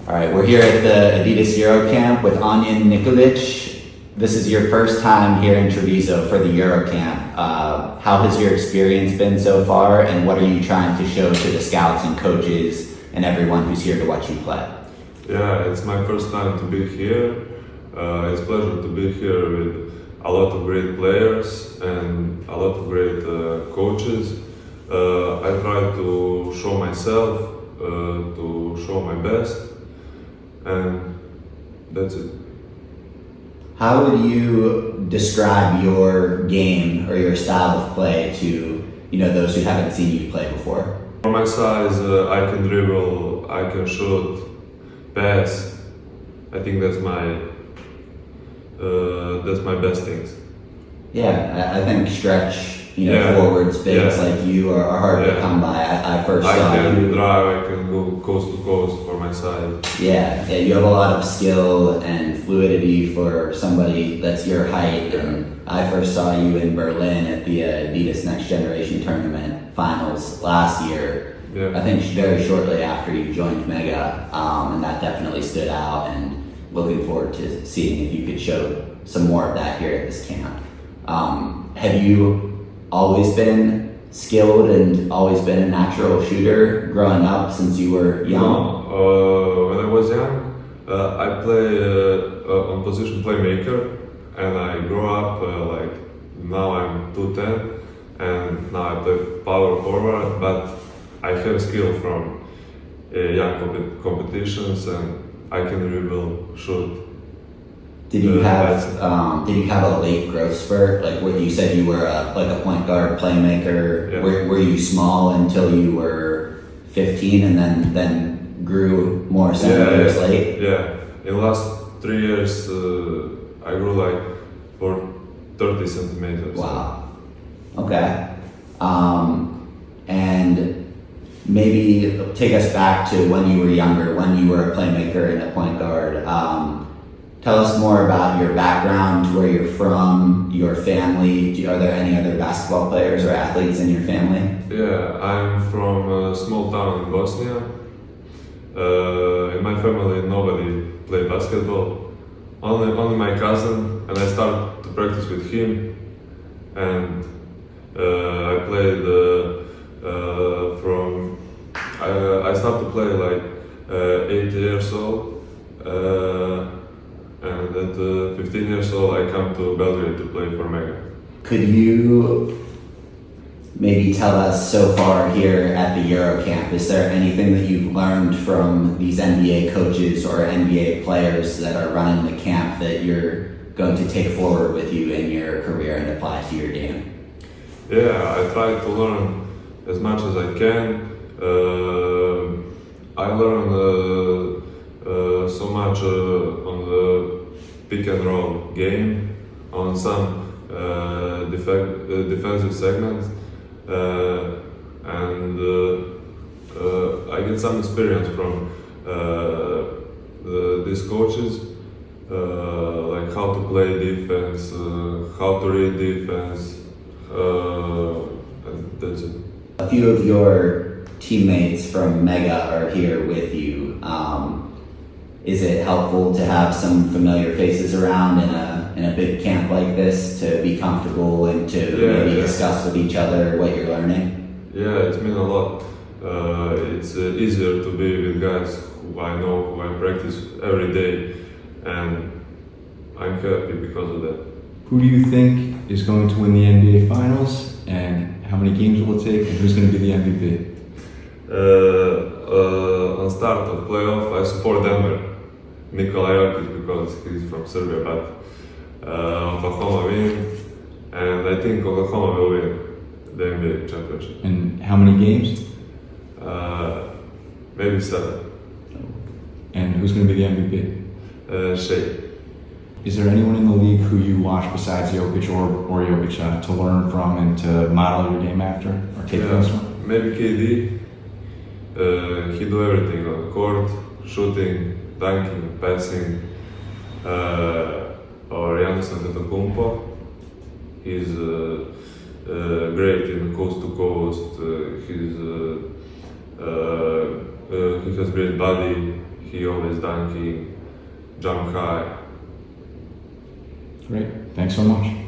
All right, we're here at the Adidas Eurocamp with Ognen and Nikola. This is your first time here in Treviso for the Eurocamp. How has your experience been so far, and what are you trying to show to the scouts and coaches and everyone who's here to watch you play? Yeah, it's my first time to be here. It's a pleasure to be here with a lot of great players and a lot of great coaches. I try to show myself, to show my best, and that's it. How would you describe your game or your style of play to those who haven't seen you play before? For my size, I can dribble, I can shoot, pass. I think that's my best things. Yeah, I think stretch, Yeah. forwards, bigs Yeah. like you are hard to Yeah. come by. I first I saw can you. drive, I can go coast to coast for my size. Yeah, you have a lot of skill and fluidity for somebody that's your height. And I first saw you in Berlin at the Adidas Next Generation Tournament finals last year. Yeah. I think very shortly after you joined Mega, and that definitely stood out. And looking forward to seeing if you could show some more of that here at this camp. Have you always been skilled and always been a natural shooter growing up since you were young? No, when I was young, I play on position playmaker, and I grew up now I'm 2'10", and now I play power forward. But I have skill from young competitions, and I can dribble, shoot. Did you have a late growth spurt? Like what you said, you were a point guard playmaker. Yeah. Were you small until you were 15, and then grew more centimeters late? Yeah, in the last 3 years, I grew for 30 centimeters. Wow. Okay. And maybe take us back to when you were younger, when you were a playmaker and a point guard. Tell us more about your background, where you're from, your family. Are there any other basketball players or athletes in your family? Yeah, I'm from a small town in Bosnia. In my family, nobody played basketball. Only my cousin, and I started to practice with him. And I played I started to play 8 years old. And at 15 years old, I come to Belgrade to play for Mega. Could you maybe tell us so far here at the Eurocamp, is there anything that you've learned from these NBA coaches or NBA players that are running the camp that you're going to take forward with you in your career and apply to your game? Yeah, I try to learn as much as I can. I learned so much on the pick and roll game, on some defensive segments, and I get some experience from these coaches, like how to play defense, how to read defense, and that's it. A few of your teammates from Mega are here with you. Is it helpful to have some familiar faces around in a big camp like this to be comfortable and to maybe discuss with each other what you're learning? Yeah, it's mean a lot. It's easier to be with guys who I know, who I practice every day, and I'm happy because of that. Who do you think is going to win the NBA Finals, and how many games will it take, and who's going to be the MVP? On start of playoff, I support Denver, Nikola because he's from Serbia, but Oklahoma win, and I think Oklahoma will win the NBA championship. And how many games? Maybe 7. And who's going to be the MVP? Shea. Is there anyone in the league who you watch besides Jokic or Jokic to learn from and to model your game after, or take things from? Maybe KD. He do everything on the court, shooting, dunking, passing. Or Giannis Antetokounmpo. He's great in coast to coast. He has great body. he always dunking, jump high. Great. Thanks so much.